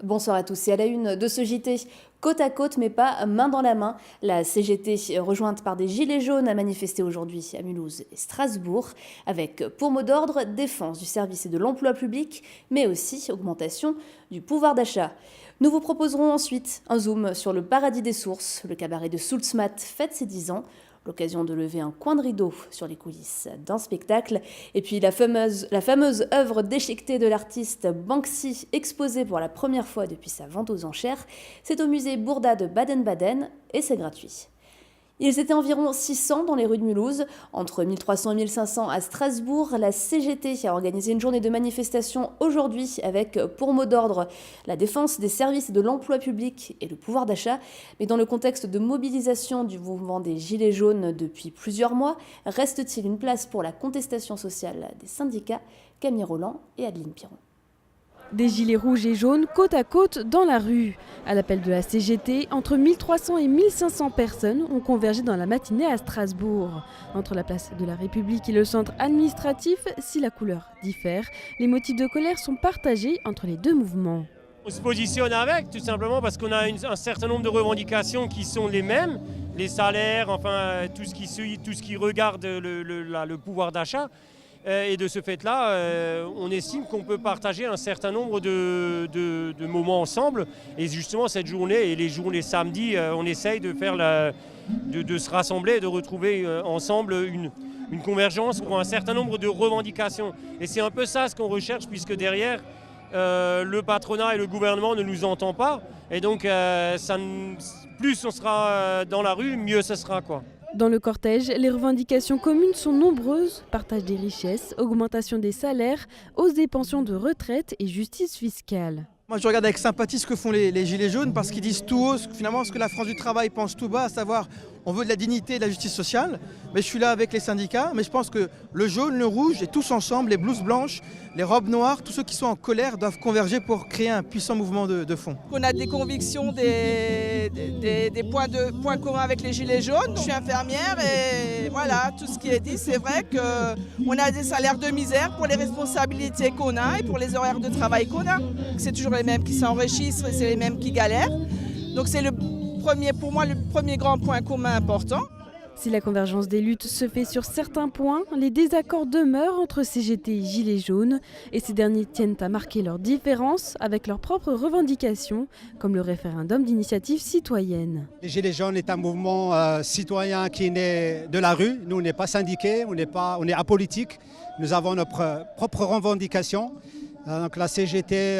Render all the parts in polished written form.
Bonsoir à tous et à la une de ce JT. Côte à côte mais pas main dans la main. La CGT, rejointe par des gilets jaunes, a manifesté aujourd'hui à Mulhouse et Strasbourg avec pour mot d'ordre défense du service et de l'emploi public, mais aussi augmentation du pouvoir d'achat. Nous vous proposerons ensuite un zoom sur le paradis des sources. Le cabaret de Soultzmat fête ses 10 ans. L'occasion de lever un coin de rideau sur les coulisses d'un spectacle. Et puis la fameuse œuvre déchiquetée de l'artiste Banksy, exposée pour la première fois depuis sa vente aux enchères. C'est au musée Bourda de Baden-Baden et c'est gratuit. Ils étaient environ 600 dans les rues de Mulhouse. Entre 1300 et 1500 à Strasbourg, la CGT a organisé une journée de manifestation aujourd'hui avec pour mot d'ordre la défense des services et de l'emploi public et le pouvoir d'achat. Mais dans le contexte de mobilisation du mouvement des Gilets jaunes depuis plusieurs mois, reste-t-il une place pour la contestation sociale des syndicats? Camille Roland et Adeline Piron. Des gilets rouges et jaunes côte à côte dans la rue. À l'appel de la CGT, entre 1300 et 1500 personnes ont convergé dans la matinée à Strasbourg. Entre la place de la République et le centre administratif, si la couleur diffère, les motifs de colère sont partagés entre les deux mouvements. On se positionne avec, tout simplement parce qu'on a un certain nombre de revendications qui sont les mêmes, les salaires, enfin tout ce qui regarde le pouvoir d'achat. Et de ce fait-là, on estime qu'on peut partager un certain nombre de moments ensemble. Et justement, cette journée et les samedis, on essaye de se rassembler et de retrouver ensemble une convergence pour un certain nombre de revendications. Et c'est un peu ça ce qu'on recherche, puisque derrière, le patronat et le gouvernement ne nous entendent pas. Et donc, plus on sera dans la rue, mieux ce sera, quoi. Dans le cortège, les revendications communes sont nombreuses. Partage des richesses, augmentation des salaires, hausse des pensions de retraite et justice fiscale. Moi je regarde avec sympathie ce que font les Gilets jaunes parce qu'ils disent tout haut finalement ce que la France du travail pense tout bas, à savoir on veut de la dignité et de la justice sociale. Mais je suis là avec les syndicats, mais je pense que le jaune, le rouge et tous ensemble, les blouses blanches, les robes noires, tous ceux qui sont en colère doivent converger pour créer un puissant mouvement de fond. On a des convictions, des points communs avec les Gilets jaunes. Je suis infirmière et voilà, tout ce qui est dit, c'est vrai qu'on a des salaires de misère pour les responsabilités qu'on a et pour les horaires de travail qu'on a. C'est toujours les mêmes qui s'enrichissent et c'est les mêmes qui galèrent. Donc c'est pour moi le premier grand point commun important. Si la convergence des luttes se fait sur certains points, les désaccords demeurent entre CGT et Gilets jaunes et ces derniers tiennent à marquer leurs différences avec leurs propres revendications, comme le référendum d'initiative citoyenne. Les Gilets jaunes est un mouvement citoyen qui naît de la rue. Nous, on n'est pas syndiqués, on est apolitique. Nous avons nos propres revendications. Donc la CGT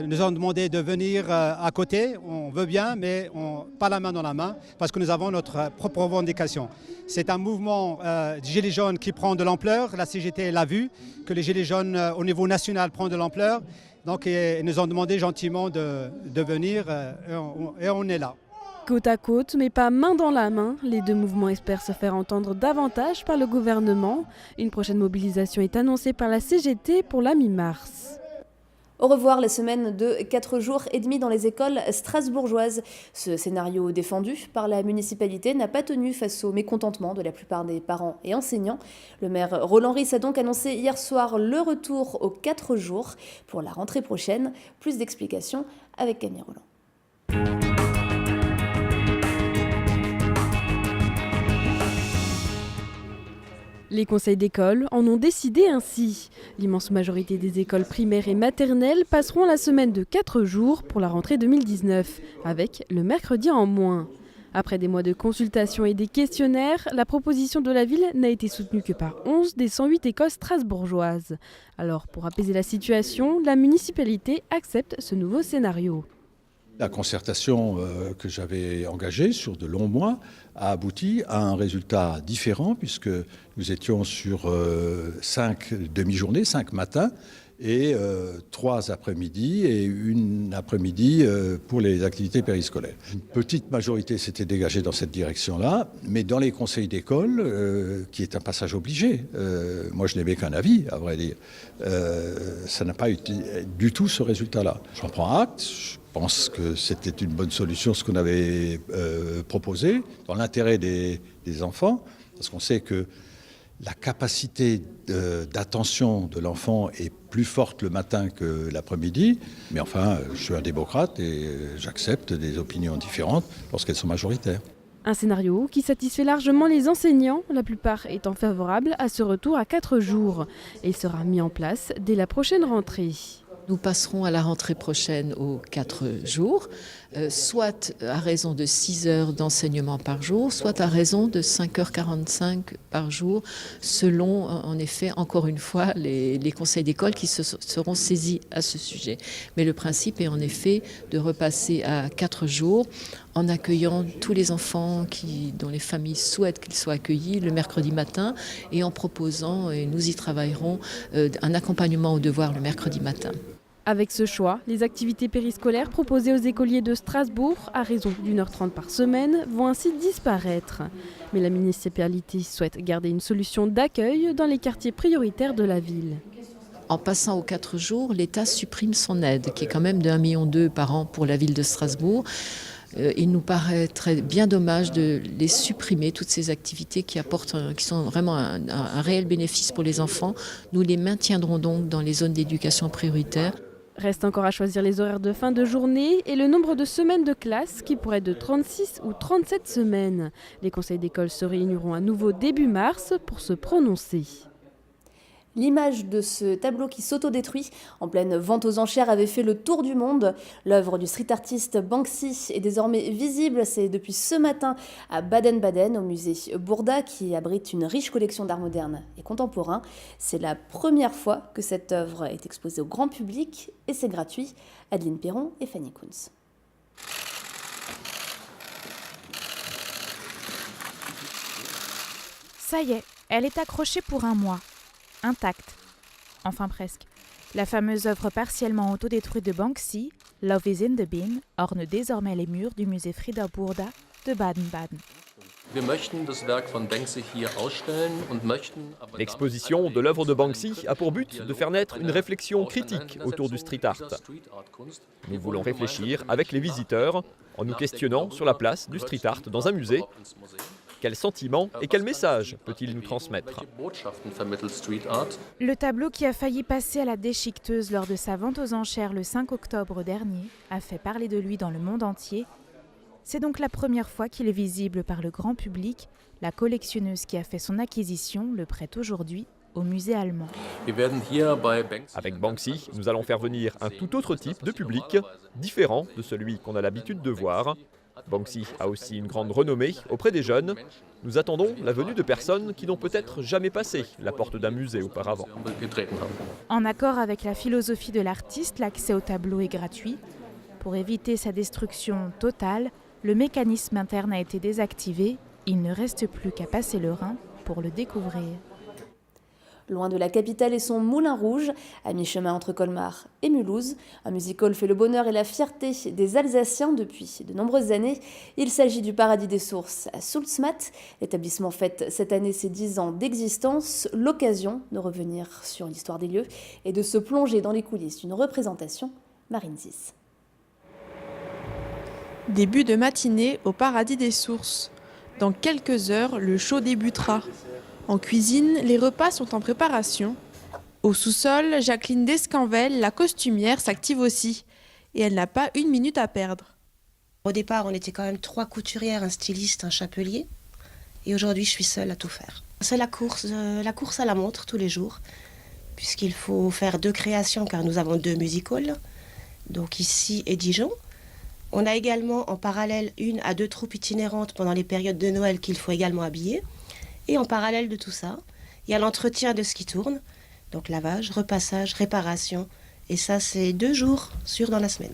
nous a demandé de venir à côté. On veut bien, mais pas la main dans la main, parce que nous avons notre propre revendication. C'est un mouvement Gilets jaunes qui prend de l'ampleur. La CGT l'a vu, que les Gilets jaunes au niveau national prennent de l'ampleur. Donc ils nous ont demandé gentiment de venir et on est là. Côte à côte, mais pas main dans la main, les deux mouvements espèrent se faire entendre davantage par le gouvernement. Une prochaine mobilisation est annoncée par la CGT pour la mi-mars. Au revoir la semaine de 4 jours et demi dans les écoles strasbourgeoises. Ce scénario défendu par la municipalité n'a pas tenu face au mécontentement de la plupart des parents et enseignants. Le maire Roland Ries a donc annoncé hier soir le retour aux 4 jours pour la rentrée prochaine. Plus d'explications avec Camille Roland. Les conseils d'école en ont décidé ainsi. L'immense majorité des écoles primaires et maternelles passeront la semaine de 4 jours pour la rentrée 2019, avec le mercredi en moins. Après des mois de consultation et des questionnaires, la proposition de la ville n'a été soutenue que par 11 des 108 écoles strasbourgeoises. Alors, pour apaiser la situation, la municipalité accepte ce nouveau scénario. La concertation que j'avais engagée sur de longs mois a abouti à un résultat différent puisque nous étions sur 5 demi-journées, 5 matins et 3 après-midi et une après-midi pour les activités périscolaires. Une petite majorité s'était dégagée dans cette direction-là, mais dans les conseils d'école, qui est un passage obligé, moi je n'aimais qu'un avis, à vrai dire, ça n'a pas eu du tout ce résultat-là. J'en prends acte. Je pense que c'était une bonne solution ce qu'on avait proposé, dans l'intérêt des enfants, parce qu'on sait qu'il la capacité d'attention de l'enfant est plus forte le matin que l'après-midi. Mais enfin, je suis un démocrate et j'accepte des opinions différentes lorsqu'elles sont majoritaires. Un scénario qui satisfait largement les enseignants, la plupart étant favorables à ce retour à 4 jours. Il sera mis en place dès la prochaine rentrée. Nous passerons à la rentrée prochaine aux 4 jours, soit à raison de 6 heures d'enseignement par jour, soit à raison de 5h45 par jour, selon, en effet, encore une fois, les conseils d'école qui seront saisis à ce sujet. Mais le principe est en effet de repasser à 4 jours en accueillant tous les enfants dont les familles souhaitent qu'ils soient accueillis le mercredi matin et en proposant, et nous y travaillerons, un accompagnement au devoir le mercredi matin. Avec ce choix, les activités périscolaires proposées aux écoliers de Strasbourg, à raison d'1h30 par semaine, vont ainsi disparaître. Mais la municipalité souhaite garder une solution d'accueil dans les quartiers prioritaires de la ville. En passant aux 4 jours, l'État supprime son aide, qui est quand même de 1,2 million par an pour la ville de Strasbourg. Il nous paraîtrait bien dommage de les supprimer, toutes ces activités qui sont vraiment un réel bénéfice pour les enfants. Nous les maintiendrons donc dans les zones d'éducation prioritaire. Reste encore à choisir les horaires de fin de journée et le nombre de semaines de classe qui pourrait être de 36 ou 37 semaines. Les conseils d'école se réuniront à nouveau début mars pour se prononcer. L'image de ce tableau qui s'autodétruit en pleine vente aux enchères avait fait le tour du monde. L'œuvre du street artiste Banksy est désormais visible. C'est depuis ce matin à Baden-Baden, au musée Bourda, qui abrite une riche collection d'art moderne et contemporain. C'est la première fois que cette œuvre est exposée au grand public et c'est gratuit. Adeline Perron et Fanny Kunz. Ça y est, elle est accrochée pour 1 mois. Intacte. Enfin presque. La fameuse œuvre partiellement autodétruite de Banksy, Love is in the Bin, orne désormais les murs du musée Frieder Burda de Baden-Baden. L'exposition de l'œuvre de Banksy a pour but de faire naître une réflexion critique autour du street art. Nous voulons réfléchir avec les visiteurs en nous questionnant sur la place du street art dans un musée. Quel sentiment et quel message peut-il nous transmettre ? Le tableau qui a failli passer à la déchiqueteuse lors de sa vente aux enchères le 5 octobre dernier a fait parler de lui dans le monde entier. C'est donc la première fois qu'il est visible par le grand public. La collectionneuse qui a fait son acquisition le prête aujourd'hui au musée allemand. Avec Banksy, nous allons faire venir un tout autre type de public, différent de celui qu'on a l'habitude de voir. Banksy a aussi une grande renommée auprès des jeunes. Nous attendons la venue de personnes qui n'ont peut-être jamais passé la porte d'un musée auparavant. En accord avec la philosophie de l'artiste, l'accès au tableau est gratuit. Pour éviter sa destruction totale, le mécanisme interne a été désactivé. Il ne reste plus qu'à passer le Rhin pour le découvrir. Loin de la capitale et son moulin rouge, à mi-chemin entre Colmar et Mulhouse, un music-hall fait le bonheur et la fierté des Alsaciens depuis de nombreuses années. Il s'agit du Paradis des Sources à Sulzmatt. L'établissement fête cette année ses 10 ans d'existence, l'occasion de revenir sur l'histoire des lieux et de se plonger dans les coulisses d'une représentation. Marine Zis. Début de matinée au Paradis des Sources. Dans quelques heures, le show débutera. En cuisine, les repas sont en préparation. Au sous-sol, Jacqueline Descanvel, la costumière, s'active aussi. Et elle n'a pas 1 minute à perdre. Au départ, on était quand même 3 couturières, un styliste, un chapelier. Et aujourd'hui, je suis seule à tout faire. C'est la course à la montre tous les jours. Puisqu'il faut faire 2 créations, car nous avons 2 music-halls. Donc ici et Dijon. On a également en parallèle 1 à 2 troupes itinérantes pendant les périodes de Noël qu'il faut également habiller. Et en parallèle de tout ça, il y a l'entretien de ce qui tourne, donc lavage, repassage, réparation. Et ça, c'est 2 jours sûrs dans la semaine.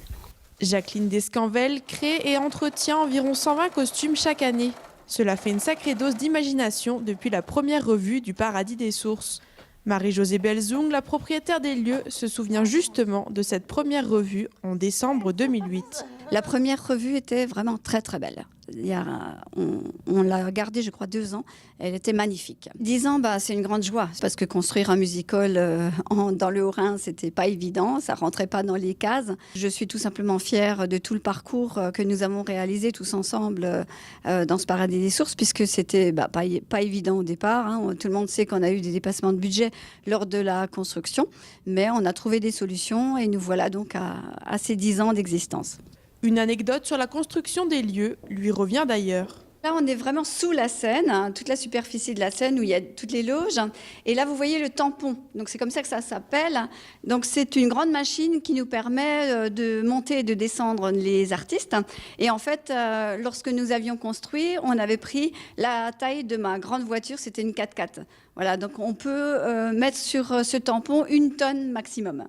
Jacqueline Descanvel crée et entretient environ 120 costumes chaque année. Cela fait une sacrée dose d'imagination depuis la première revue du Paradis des Sources. Marie-Josée Belzung, la propriétaire des lieux, se souvient justement de cette première revue en décembre 2008. La première revue était vraiment très très belle. On l'a gardée, je crois, 2 ans. Elle était magnifique. 10 ans, c'est une grande joie. Parce que construire un music-hall dans le Haut-Rhin, c'était pas évident. Ça rentrait pas dans les cases. Je suis tout simplement fière de tout le parcours que nous avons réalisé tous ensemble dans ce Paradis des Sources, puisque c'était pas évident au départ. Hein. Tout le monde sait qu'on a eu des dépassements de budget lors de la construction. Mais on a trouvé des solutions et nous voilà donc à ces 10 ans d'existence. Une anecdote sur la construction des lieux lui revient d'ailleurs. Là, on est vraiment sous la scène, hein, toute la superficie de la scène où il y a toutes les loges. Et là, vous voyez le tampon. Donc, c'est comme ça que ça s'appelle. Donc, c'est une grande machine qui nous permet de monter et de descendre les artistes. Et en fait, lorsque nous avions construit, on avait pris la taille de ma grande voiture. C'était une 4x4. Voilà, donc on peut mettre sur ce tampon 1 tonne maximum.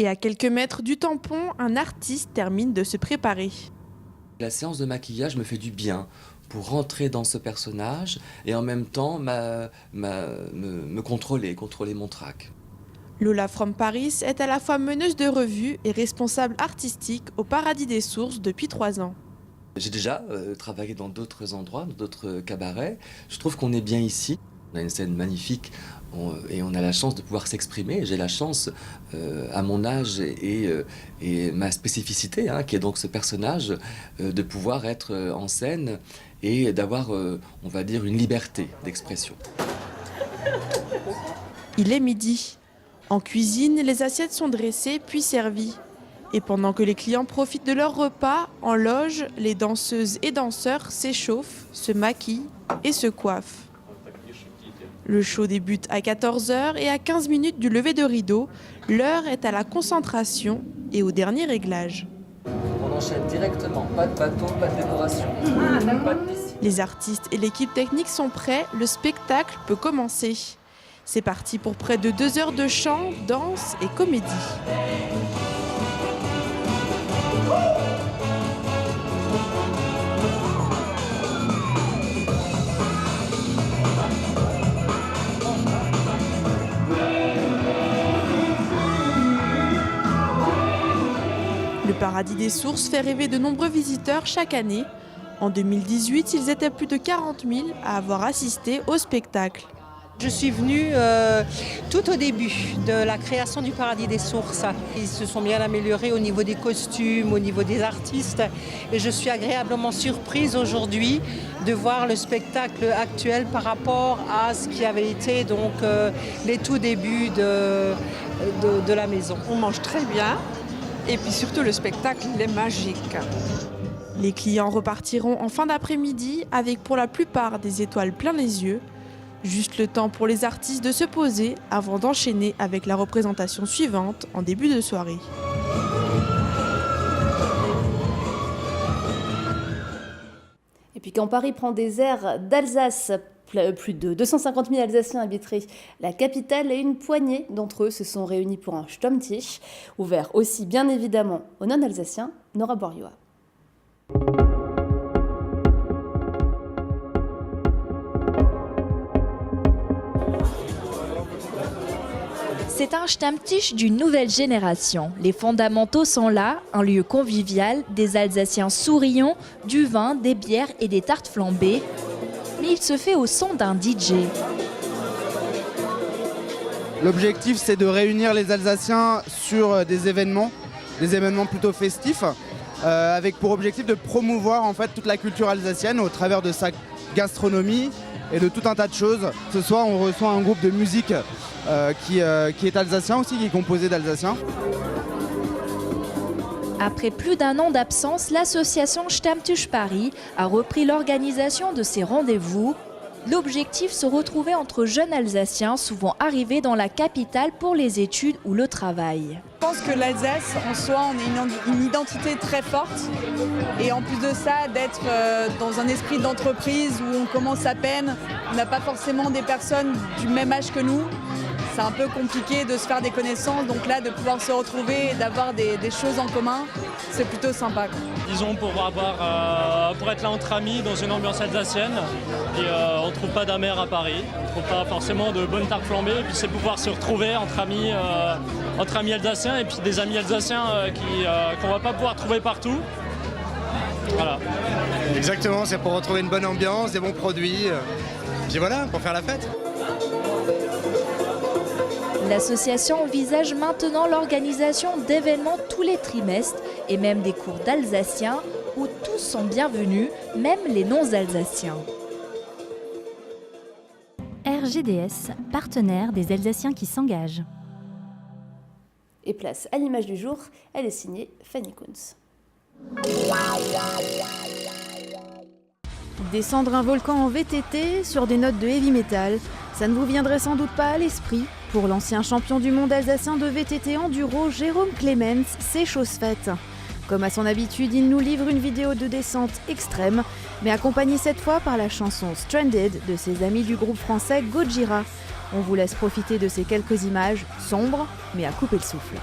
Et à quelques mètres du tampon, un artiste termine de se préparer. La séance de maquillage me fait du bien pour rentrer dans ce personnage et en même temps me contrôler mon trac. Lola from Paris est à la fois meneuse de revue et responsable artistique au Paradis des Sources depuis 3 ans. J'ai déjà travaillé dans d'autres endroits, dans d'autres cabarets. Je trouve qu'on est bien ici. On a une scène magnifique et on a la chance de pouvoir s'exprimer. J'ai la chance, à mon âge et ma spécificité, qui est donc ce personnage, de pouvoir être en scène et d'avoir, on va dire, une liberté d'expression. Il est midi. En cuisine, les assiettes sont dressées puis servies. Et pendant que les clients profitent de leur repas, en loge, les danseuses et danseurs s'échauffent, se maquillent et se coiffent. Le show débute à 14h et à 15 minutes du lever de rideau, l'heure est à la concentration et au dernier réglage. On enchaîne directement, pas de bateau, pas de décoration. Les artistes et l'équipe technique sont prêts, le spectacle peut commencer. C'est parti pour près de 2 heures de chant, danse et comédie. Le Paradis des Sources fait rêver de nombreux visiteurs chaque année. En 2018, ils étaient plus de 40 000 à avoir assisté au spectacle. Je suis venue tout au début de la création du Paradis des Sources. Ils se sont bien améliorés au niveau des costumes, au niveau des artistes. Et je suis agréablement surprise aujourd'hui de voir le spectacle actuel par rapport à ce qui avait été donc, les tout débuts de la maison. On mange très bien. Et puis surtout, le spectacle, il est magique. Les clients repartiront en fin d'après-midi avec pour la plupart des étoiles plein les yeux. Juste le temps pour les artistes de se poser avant d'enchaîner avec la représentation suivante en début de soirée. Et puis quand Paris prend des airs d'Alsace, plus de 250 000 Alsaciens habiteraient la capitale et une poignée d'entre eux se sont réunis pour un Stammtisch, ouvert aussi bien évidemment aux non-alsaciens. Nora Borioa. C'est un Stammtisch d'une nouvelle génération. Les fondamentaux sont là, un lieu convivial, des Alsaciens souriants, du vin, des bières et des tartes flambées. Mais il se fait au son d'un DJ. L'objectif, c'est de réunir les Alsaciens sur des événements plutôt festifs, avec pour objectif de promouvoir en fait toute la culture alsacienne au travers de sa gastronomie et de tout un tas de choses. Ce soir, on reçoit un groupe de musique qui est alsacien aussi, qui est composé d'Alsaciens. Après plus d'1 an d'absence, l'association Stammtisch Paris a repris l'organisation de ces rendez-vous. L'objectif, se retrouver entre jeunes Alsaciens, souvent arrivés dans la capitale pour les études ou le travail. Je pense que l'Alsace, en soi, on est une identité très forte. Et en plus de ça, d'être dans un esprit d'entreprise où on commence à peine, on n'a pas forcément des personnes du même âge que nous. C'est un peu compliqué de se faire des connaissances, donc là, de pouvoir se retrouver et d'avoir des choses en commun, c'est plutôt sympa. Disons pour être là entre amis dans une ambiance alsacienne. Et on ne trouve pas d'amer à Paris, on ne trouve pas forcément de bonnes tartes flambées. Et puis c'est pouvoir se retrouver entre amis alsaciens et puis des amis alsaciens qu'on ne va pas pouvoir trouver partout. Voilà. Exactement, c'est pour retrouver une bonne ambiance, des bons produits. Puis voilà, pour faire la fête. L'association envisage maintenant l'organisation d'événements tous les trimestres et même des cours d'alsacien où tous sont bienvenus, même les non-alsaciens. RGDS, partenaire des Alsaciens qui s'engagent. Et place à l'image du jour, elle est signée Fanny Kunz. Descendre un volcan en VTT sur des notes de heavy metal, ça ne vous viendrait sans doute pas à l'esprit. Pour l'ancien champion du monde alsacien de VTT enduro, Jérôme Clemens, c'est chose faite. Comme à son habitude, il nous livre une vidéo de descente extrême, mais accompagnée cette fois par la chanson Stranded de ses amis du groupe français Gojira. On vous laisse profiter de ces quelques images sombres, mais à couper le souffle.